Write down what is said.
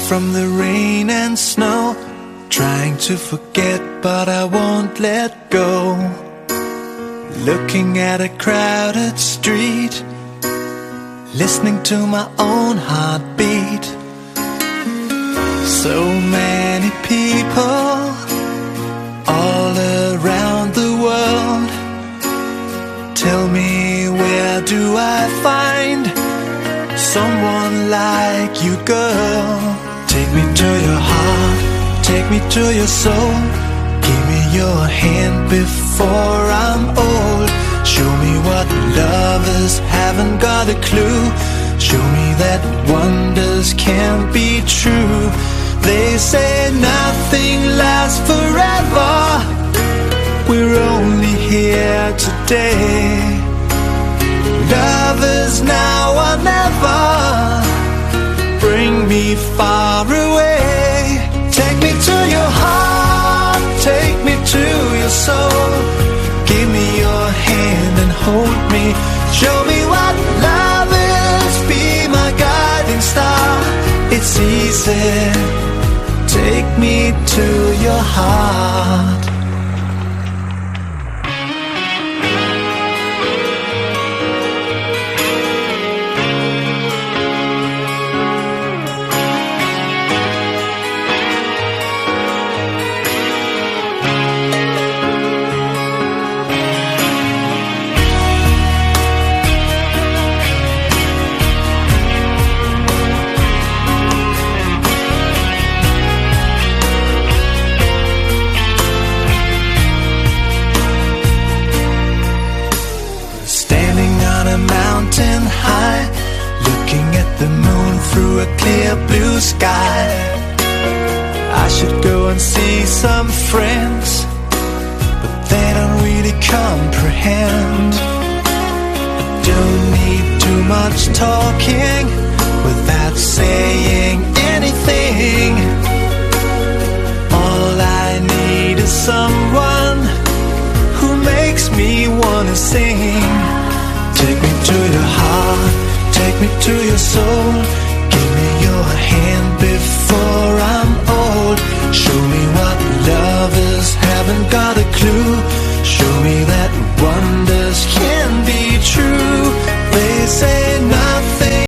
from the rain and snow, trying to forget but I won't let go. Looking at a crowded street, listening to my own heartbeat. So many people all around the world. Tell me, where do I find someone like you, girl? Take me to your heart, take me to your soul. Give me your hand before I'm old. Show me what lovers haven't got a clue. Show me that wonders can't be true. They say nothing lasts forever. We're only here today. Love is now or never. Bring me far away. Take me to your heart, take me to your soul. Give me your hand and hold me. Show me what love is, be my guiding star. It's easy, take me to your heart. Mountain high, looking at the moon through a clear blue sky. I should go and see some friends, but they don't really comprehend. I don't need too much talking without saying anything. All I need is someone who makes me wanna sing. Take me to your heart, take me